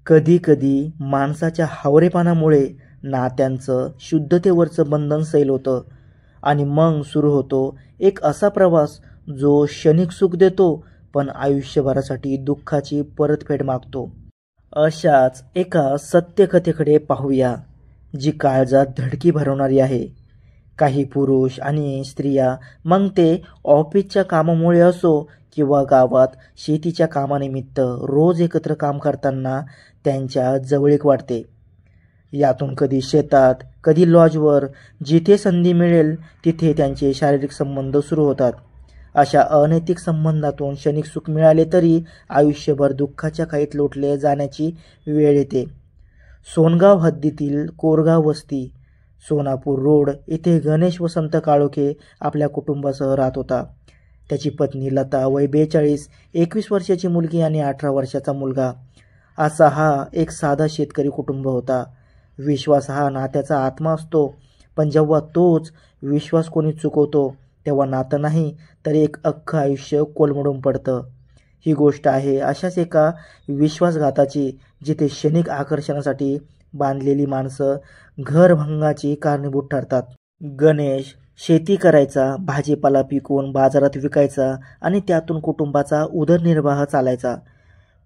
कधी कधी माणसाच्या हावरेपणामुळे नात्यांचं शुद्धतेवरचं बंधन सैल होतं आणि मग सुरू होतो एक असा प्रवास जो क्षणिक सुख देतो पण आयुष्यभरासाठी दुःखाची परतफेड मागतो. अशाच एका सत्यकथेकडे पाहूया जी काळजात धडकी भरवणारी आहे. काही पुरुष आणि स्त्रिया मग ते ऑफिसच्या कामामुळे असो किंवा गावात शेतीच्या कामानिमित्त रोज एकत्र काम करताना त्यांच्या जवळीक वाटते. यातून कधी शेतात कधी लॉजवर जिथे संधी मिळेल तिथे त्यांचे शारीरिक संबंध सुरू होतात. अशा अनैतिक संबंधातून क्षणिक सुख मिळाले तरी आयुष्यभर दुःखाच्या खाईत लोटले जाण्याची वेळ येते. सोनगाव हद्दीतील कोरगाव वस्ती सोनापूर रोड येथे गणेश वसंत काळोखे आपल्या कुटुंबासह राहत होता. त्याची पत्नी लता वय 42, 21 वर्षाची मुलगी आणि 18 वर्षाचा मुलगा. असा हा एक साधा शेतकरी कुटुंब होता. विश्वास हा नात्याचा आत्मा असतो, पण जेव्हा तोच विश्वास कोणी चुकवतो तेव्हा नातं नाही तर एक अख्खं आयुष्य कोलमडून पडतं. ही गोष्ट आहे अशाच एका विश्वासघाताची जिथे क्षणिक आकर्षणासाठी बांधलेली माणसं घरभंगाची कारणीभूत ठरतात. गणेश शेती करायचा, भाजीपाला पिकवून बाजारात विकायचा आणि त्यातून कुटुंबाचा उदरनिर्वाह चालायचा.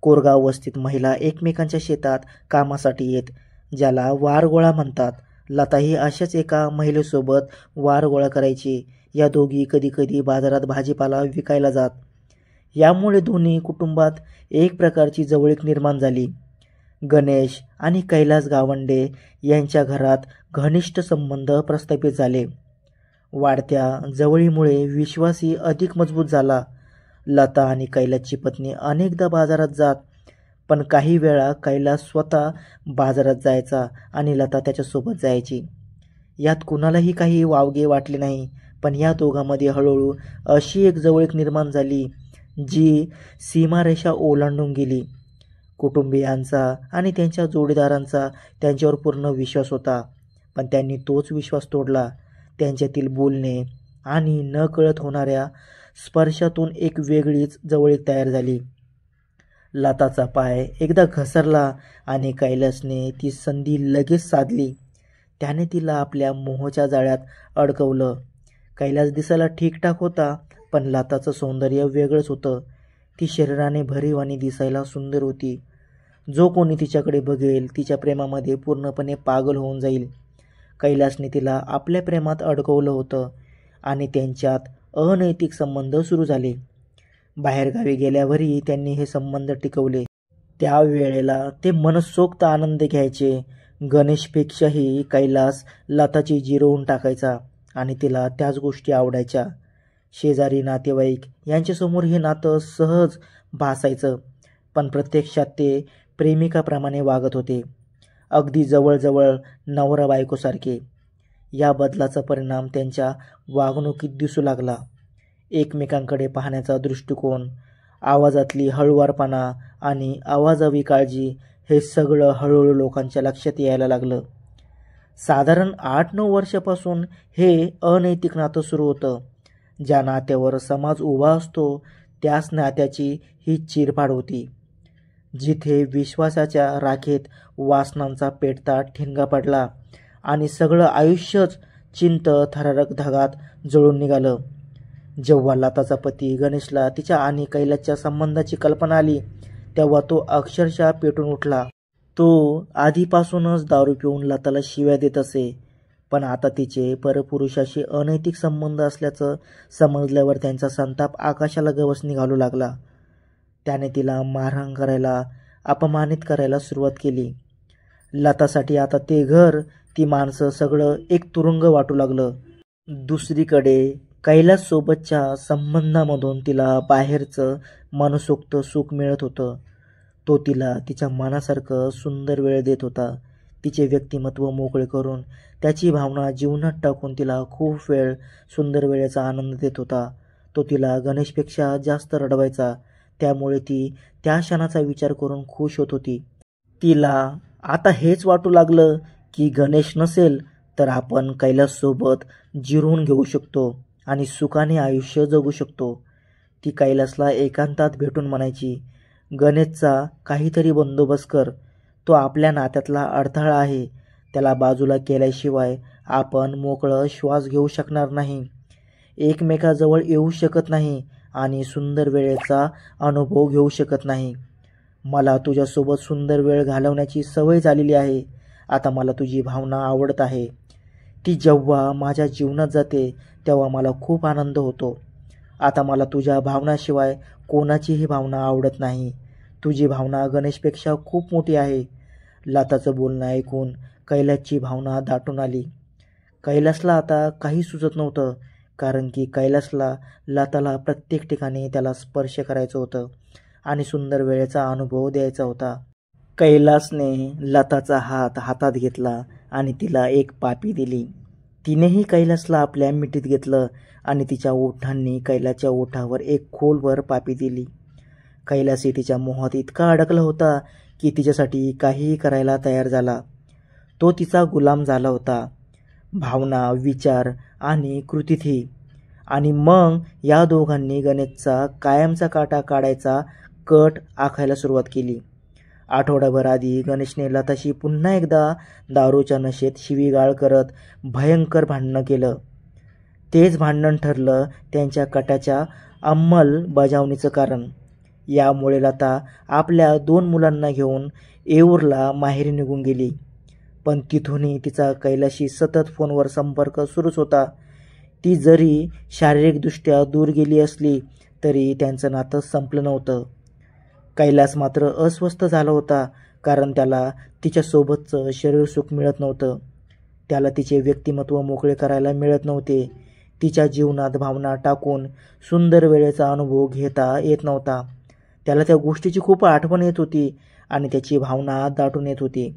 कोरगाव वस्तीत महिला एकमेकांच्या शेतात कामासाठी येत, ज्याला वारगोळा म्हणतात. लताही अशाच एका महिलेसोबत वारगोळा करायची. या दोघी कधी कधी बाजारात भाजीपाला विकायला जात. यामुळे दोन्ही कुटुंबात एक प्रकारची जवळीक निर्माण झाली. गणेश आणि कैलास गावंडे यांच्या घरात घनिष्ठ संबंध प्रस्थापित झाले. वाढत्या जवळीमुळे विश्वासही अधिक मजबूत झाला. लता आणि कैलासची पत्नी अनेकदा बाजारात जात, पण काही वेळा कैलास स्वतः बाजारात जायचा आणि लता त्याच्यासोबत जायची. यात कुणालाही काही वावगे वाटले नाही, पण या दोघांमध्ये हळूहळू अशी एक जवळीक निर्माण झाली जी सीमारेषा ओलांडून गेली. कुटुंबियांचा आणि त्यांच्या जोडीदारांचा त्यांच्यावर पूर्ण विश्वास होता, पण त्यांनी तोच विश्वास तोडला. त्यांच्यातील बोलणे आणि नकळत होणाऱ्या स्पर्शातून एक वेगळीच जवळीक तयार झाली. लताचा पाय एकदा घसरला आणि कैलासने ती संधी लगेच साधली. त्याने तिला आपल्या मोहाच्या जाळ्यात अडकवलं. कैलास दिसायला ठीकठाक होता, पण लताचं सौंदर्य वेगळंच होतं. ती शरीराने भरीव आणि दिसायला सुंदर होती. जो कोणी तिच्याकडे बघेल तिच्या प्रेमामध्ये पूर्णपणे पागल होऊन जाईल. कैलासने तिला आपल्या प्रेमात अडकवलं होतं आणि त्यांच्यात अनैतिक संबंध सुरू झाले. बाहेरगावी गेल्यावरही त्यांनी हे संबंध टिकवले. त्यावेळेला ते मनसोक्त आनंद घ्यायचे. गणेशपेक्षाही कैलास लताची जिरवून टाकायचा आणि तिला त्याच गोष्टी आवडायच्या. शेजारी नातेवाईक यांच्यासमोर हे नातं सहज भासायचं, पण प्रत्यक्षात ते प्रेमिकाप्रमाणे वागत होते, अगदी जवळजवळ नवरा बायकोसारखे. या बदलाचा परिणाम त्यांच्या वागणुकीत दिसू लागला. एकमेकांकडे पाहण्याचा दृष्टिकोन, आवाजातली हळुवारपणा आणि आवाजावी काळजी हे सगळं हळूहळू लोकांच्या लक्षात यायला लागलं. साधारण 8-9 वर्षापासून हे अनैतिक नातं सुरू होतं. ज्या नात्यावर समाज उभा असतो त्याच नात्याची ही चिरफाड होती. जिथे विश्वासाच्या राखेत वासनांचा पेटता ठिणगा पडला आणि सगळं आयुष्यच चिंत थरारक धागात जळून निघालं. जेव्हा लताचा पती गणेशला तिच्या आणि कैलासच्या संबंधाची कल्पना आली तेव्हा तो अक्षरशः पेटून उठला. तो आधीपासूनच दारू पिऊन लताला शिव्या देत असे, पण आता तिचे परपुरुषाशी अनैतिक संबंध असल्याचं समजल्यावर त्यांचा संताप आकाशाला गवसणी घालू लागला. त्याने तिला मारहाण करायला, अपमानित करायला सुरुवात केली. लतासाठी आता ते घर, ती माणसं सगळं एक तुरुंग वाटू लागलं. दुसरीकडे कैलाससोबतच्या संबंधामधून तिला बाहेरचं मनसोक्त सुख मिळत होतं. तो तिला तिच्या मनासारखं सुंदर वेळ देत होता. तिचे व्यक्तिमत्व मोकळे करून, त्याची भावना जीवनात टाकून तिला खूप वेळ सुंदर वेळेचा आनंद देत होता. तो तिला गणेशपेक्षा जास्त रडवायचा, त्यामुळे ती त्या क्षणाचा विचार करून खुश होत होती. तिला आता हेच वाटू लागलं की गणेश नसेल तर आपण कैलाससोबत जिरवून घेऊ शकतो आणि सुखाने आयुष्य जगू शकतो. ती कैलासला एकांतात भेटून म्हणायची, गणेशचा काहीतरी बंदोबस्त कर, तो आपल्या नात्यातला अडथळा आहे. त्याला बाजूला केल्याशिवाय आपण मोकळं श्वास घेऊ शकणार नाही, एकमेकाजवळ येऊ शकत नाही आणि सुंदर वेळेचा अनुभव घेऊ शकत नाही. मला तुझ्यासोबत सुंदर वेळ घालवण्याची सवय झालेली आहे. आता मला तुझी भावना आवडत आहे. ती जेव्हा माझ्या जीवनात जाते तेव्हा मला खूप आनंद होतो. आता मला तुझ्या भावनाशिवाय कोणाचीही भावना आवडत नाही. तुझी भावना गणेशपेक्षा खूप मोठी आहे. लताचं बोलणं ऐकून कैलासची भावना दाटून आली. कैलासला आता काही सुचत नव्हतं, कारण की कैलासला लताला प्रत्येक ठिकाणी त्याला स्पर्श करायचं होतं आणि सुंदर वेळेचा अनुभव द्यायचा होता. कैलासने लताचा हात हातात घेतला आणि तिला एक पापी दिली. तिनेही कैलासला आपल्या मिठीत घेतलं आणि तिच्या ओठांनी कैलासच्या ओठावर एक खोलवर पापी दिली. कैलासही तिच्या मोहात इतका अडकला होता की तिच्यासाठी काहीही करायला तयार झाला. तो तिचा गुलाम झाला होता, भावना, विचार आणि कृतीतही. आणि मग या दोघांनी गणेशचा कायमचा काटा काढायचा कट आखायला सुरुवात केली. आठवडाभर आधी गणेशने लताशी पुन्हा एकदा दारूच्या नशेत शिवीगाळ करत भयंकर भांडणं केलं. तेच भांडण ठरलं त्यांच्या कटाच्या अंमलबजावणीचं कारण. यामुळे लता आपल्या 2 मुलांना घेऊन येऊरला माहेरी निघून गेली. पण तिथूनही तिचा कैलाशी सतत फोनवर संपर्क सुरूच होता. ती जरी शारीरिकदृष्ट्या दूर गेली असली तरी त्यांचं नातं संपलं नव्हतं. कैलास मात्र अस्वस्थ झाला होता, कारण त्याला तिच्यासोबतचं शरीर सुख मिळत नव्हतं. त्याला तिचे व्यक्तिमत्व मोकळे करायला मिळत नव्हते. तिच्या जीवनात भावना टाकून सुंदर वेळेचा अनुभव घेता येत नव्हता. त्याला त्या गोष्टीची खूप आठवण येत होती आणि त्याची भावना दाटून येत होती.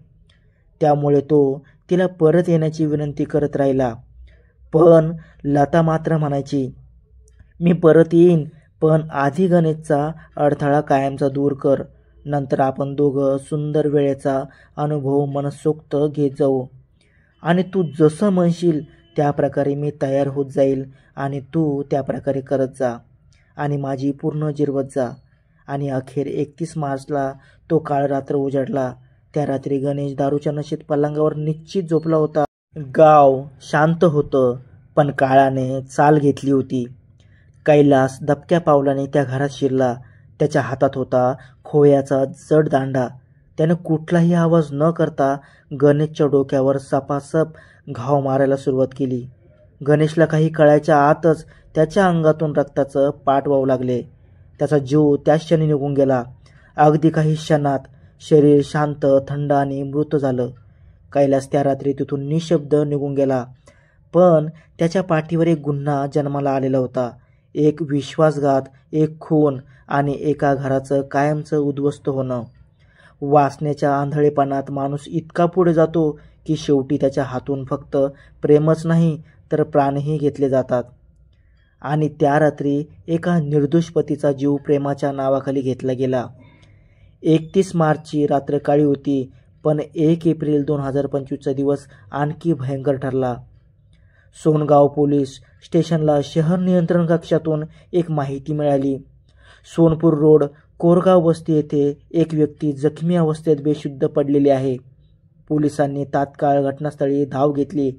त्यामुळे तो तिला परत येण्याची विनंती करत राहिला. पण लता मात्र म्हणायची, मी परत येईन, पण आधी गणेशचा अडथळा कायमचा दूर कर. नंतर आपण दोघं सुंदर वेळेचा अनुभव मनसोक्त घेत जाऊ. आणि तू जसं म्हणशील त्या प्रकारे मी तयार होत जाईल आणि तू त्या प्रकारे करत जा आणि माझी पूर्ण जिरवत जा. आणि अखेर 31 मार्चला तो काळ रात्र उजाडला. त्या रात्री गणेश दारूच्या नशेत पलंगावर निश्चित झोपला होता. गाव शांत होतं, पण काळाने चाल घेतली होती. कैलास दबक्या पावलाने त्या घरात शिरला. त्याच्या हातात होता खोयाचा जड दांडा. त्याने कुठलाही आवाज न करता गणेशच्या डोक्यावर सपासप घाव मारायला सुरुवात केली. गणेशला काही कळायच्या आतच त्याच्या अंगातून रक्ताचं पाट वाहू लागले. त्याचा जीव त्याच क्षणी निघून गेला. अगदी काही क्षणात शरीर शांत, थंड आणि मृत झालं. कैलास त्या रात्री तिथून निशब्द निघून गेला. पण त्याच्या पाठीवर एक गुन्हा जन्माला आलेला होता. एक विश्वासघात, एक खून आणि एका घराचं कायमचं उद्ध्वस्त होणं. वासनेच्या आंधळेपणात माणूस इतका पुढे जातो की शेवटी त्याच्या हातून फक्त प्रेमच नाही तर प्राणही घेतले जातात. आणि त्या रात्री एका निर्दोष पतीचा जीव प्रेमाच्या नावाखाली घेतला गेला. 31 मार्चची रात्र काळी होती, पण 1 एप्रिल 2025चा दिवस आणखी भयंकर ठरला. सोनगाव पोलीस स्टेशनला शहर नियंत्रण कक्षातून एक माहिती मिळाली. सोनपूर रोड कोरगाव वस्ती येथे एक व्यक्ती जखमी अवस्थेत बेशुद्ध पडलेली आहे. पोलिसांनी तात्काळ घटनास्थळी धाव घेतली.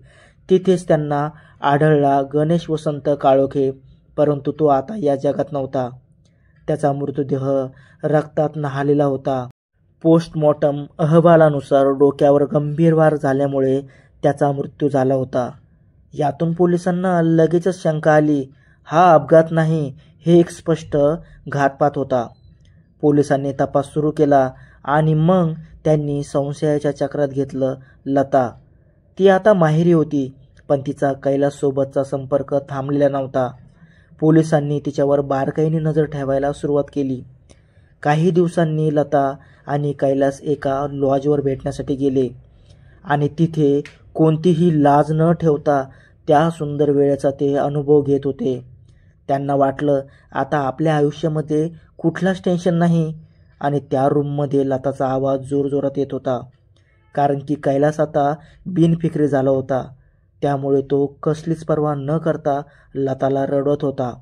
तिथेच त्यांना आढळला गणेश वसंत काळोखे, परंतु तो आता या जगात नव्हता. त्याचा मृतदेह रक्तात न्हालेला होता. पोस्टमॉर्टम अहवालानुसार डोक्यावर गंभीर वार झाल्यामुळे त्याचा मृत्यू झाला होता. यातून पोलिसांना लगेचच शंका आली, हा अपघात नाही, हे एक स्पष्ट घातपात होता. पोलिसांनी तपास सुरू केला आणि मग त्यांनी संशयाच्या चक्रात घेतलं लता. ती आता माहेरी होती, पण तिचा कैलाससोबतचा संपर्क थांबलेला नव्हता. पोलिसांनी तिच्यावर बारकाईने नजर ठेवायला सुरुवात केली. काही दिवसांनी लता आणि कैलास एका लॉजवर भेटण्यासाठी गेले आणि तिथे कोणतीही लाज न ठेवता त्या सुंदर वेळेचा ते अनुभव घेत होते. त्यांना वाटलं आता आपल्या आयुष्यामध्ये कुठलाच टेन्शन नाही. आणि त्या रूममध्ये लताचा आवाज जोरजोरात येत होता, कारण की कैलास आता बिनफिक्री झाला होता. त्यामुळे तो कसलीच पर्वा न करता लताला रडवत होता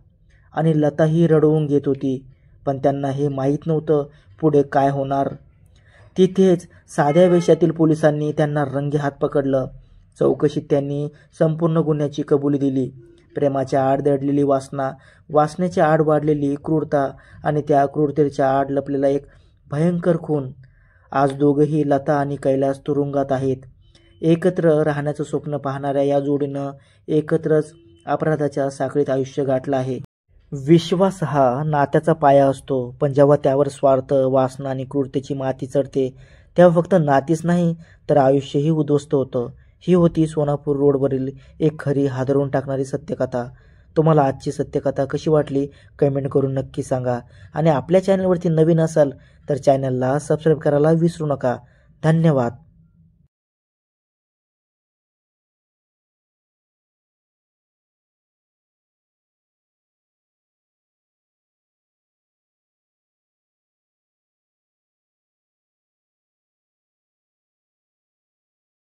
आणि लताही रडवून घेत होती. पण त्यांना हे माहीत नव्हतं पुढे काय होणार. तिथेच साध्या वेशातील पोलिसांनी त्यांना रंगेहात पकडलं. चौकशीत त्यांनी संपूर्ण गुन्ह्याची कबुली दिली. प्रेमाच्या आड दडलेली वासना, वासनेच्या आड वाढलेली क्रूरता आणि त्या क्रूरतेच्या आड लपलेला एक भयंकर खून. आज दोघंही लता आणि कैलास तुरुंगात आहेत. एकत्र राहण्याचं स्वप्न पाहणाऱ्या या जोडीनं एकत्रच अपराधाच्या साखळीत आयुष्य गाठलं आहे. विश्वास हा नात्याचा पाया असतो, पण जेव्हा त्यावर स्वार्थ, वासना आणि क्रूरतेची माती चढते तेव्हा फक्त नातीच नाही तर आयुष्यही उद्ध्वस्त होतं. ही होती सोनापूर रोडवरील एक खरी हादरवून टाकणारी सत्यकथा. तुम्हाला आजची सत्यकथा कशी वाटली कमेंट करून नक्की सांगा. आणि आपल्या चॅनलवरती नवीन असाल तर चॅनलला सबस्क्राईब करायला विसरू नका. धन्यवाद.